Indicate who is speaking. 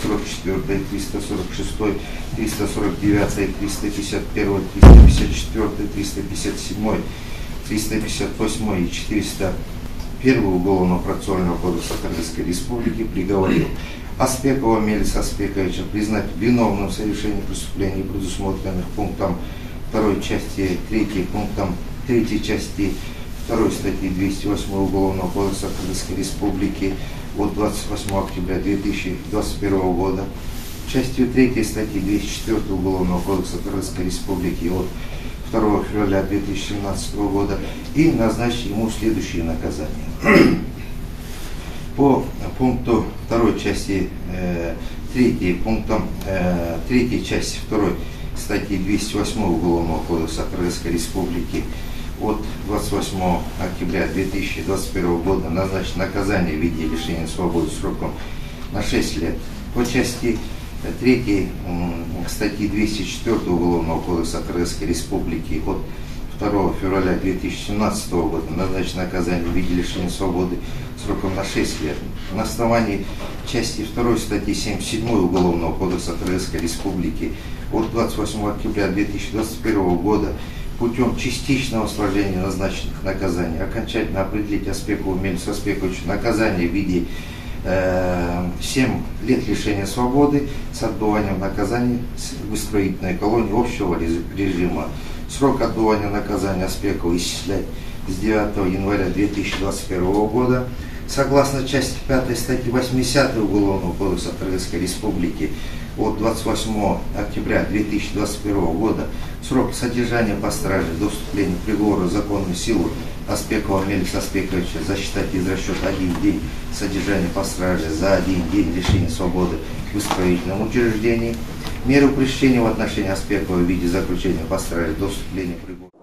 Speaker 1: 344, 346, 349, 351, 354, 357, 358 и 401 Уголовного процессуального кодекса Кыргызской Республики приговорил Аспекова Мелиса Аспековича признать виновным в совершении преступлений, предусмотренных пунктом 2 части 3, пунктом 3 части 2 статьи 208 Уголовного кодекса Кыргызской Республики от 28 октября 2021 года, частью 3 статьи 204 Уголовного кодекса Кыргызской Республики от 2 февраля 2017 года и назначить ему следующие наказания. По пункту 2 части 3, пунктом 3 части 2 статьи 208 Уголовного кодекса Кыргызской Республики от 28 октября 2021 года назначить наказание в виде лишения свободы сроком на 6 лет. По части 3 статьи 204 Уголовного кодекса Кыргызской Республики от 2 февраля 2017 года назначить наказание в виде лишения свободы сроком на 6 лет. На основании части 2 статьи 77 Уголовного кодекса Кыргызской Республики от 28 октября 2021 года путем частичного сложения назначенных наказаний окончательно определить Аспекову Мелису Аспековичу наказание в виде 7 лет лишения свободы с отбыванием наказания в исправительной колонии общего режима. Срок отбывания наказания Аспекова исчислять с 9 января 2021 года. Согласно части 5 статьи 80 Уголовного кодекса Кыргызской Республики от 28 октября 2021 года срок содержания по страже до вступления приговора в законную силу Аспекова Мелиса Аспековича засчитать из расчета 1 день содержания по страже за 1 день лишения свободы в исправительном учреждении. Меры пресечения в отношении Аспекова в виде заключения по страже до вступления приговора.